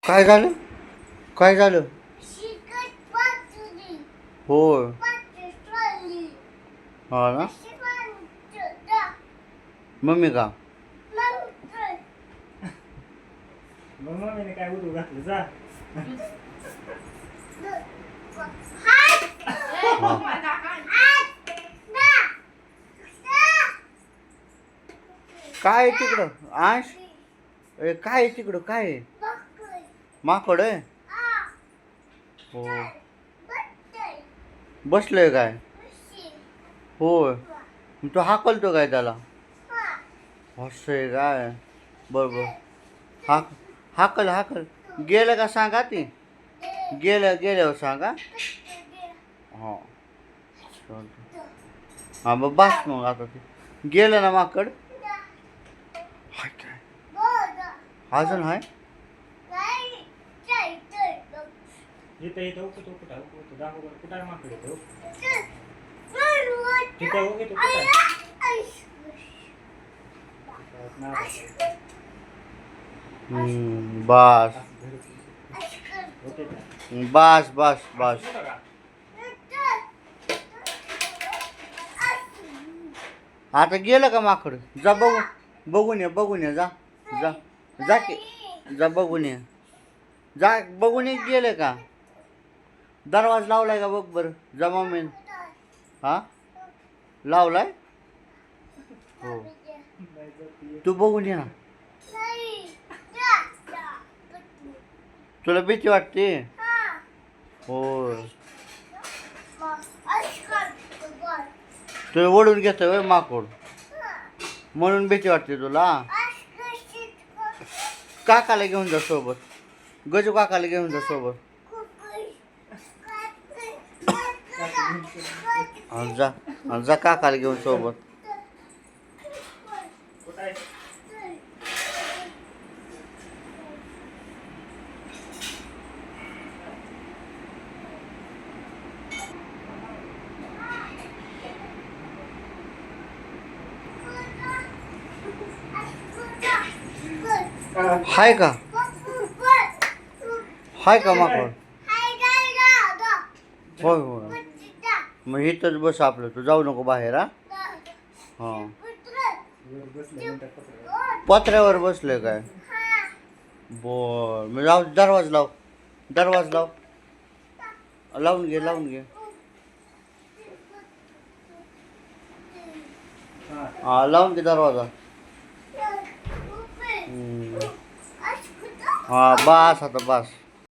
काय झालं? काय झालं? होय. हा ना. मम्मी का? मग मम्मीने काय उठू घातलं जा. काय आहे तिकडं आश? काय आहे तिकडं? काय आहे? माकड आहे. हो. बसलोय काय? होय. मग तू हाकलतो काय त्याला? असं आहे काय? बरोबर. हाक हाकल हाकल. गेलं का सांगा ती? गेल्यावर सांगा. हो. हा मग बस मग आता ते गेलं ना माकड. हाय काय? अजून हाय? इथं इथं उकट उकट उकट दाखव बरं कुठं आहे माकड इथं तिथं उकट उकट बस होते का बस बस बस. आता गेलं का माकड? जा बघून ये जा जा जा की जा बघून ये. जा बघून ये गेले का? दरवाजा लावलाय का बघ बरं जा मम्मी. हा लावलाय. हो तू बघून ये ना. तुला भीती वाटते? होय. तुला ओढून घेतोय होय माकड म्हणून भीती वाटते तुला. काकाला घेऊन जा सोबत. गजू काकाला घेऊन जा सोबत. जा जा काकाला घेऊन सोबत. कुठं आहे हाय का? हाय का माकड? होय होय. मग इथंच बस आपलं तू जाऊ नको बाहेर. हा हां बसले म्हणतात पत्रावर पत्र्यावर बसले काय? बर मी जाऊ दरवाज लाव. दरवाज लाव. लावून घे. हा लावून घे दरवाजा. हा बस आता बस.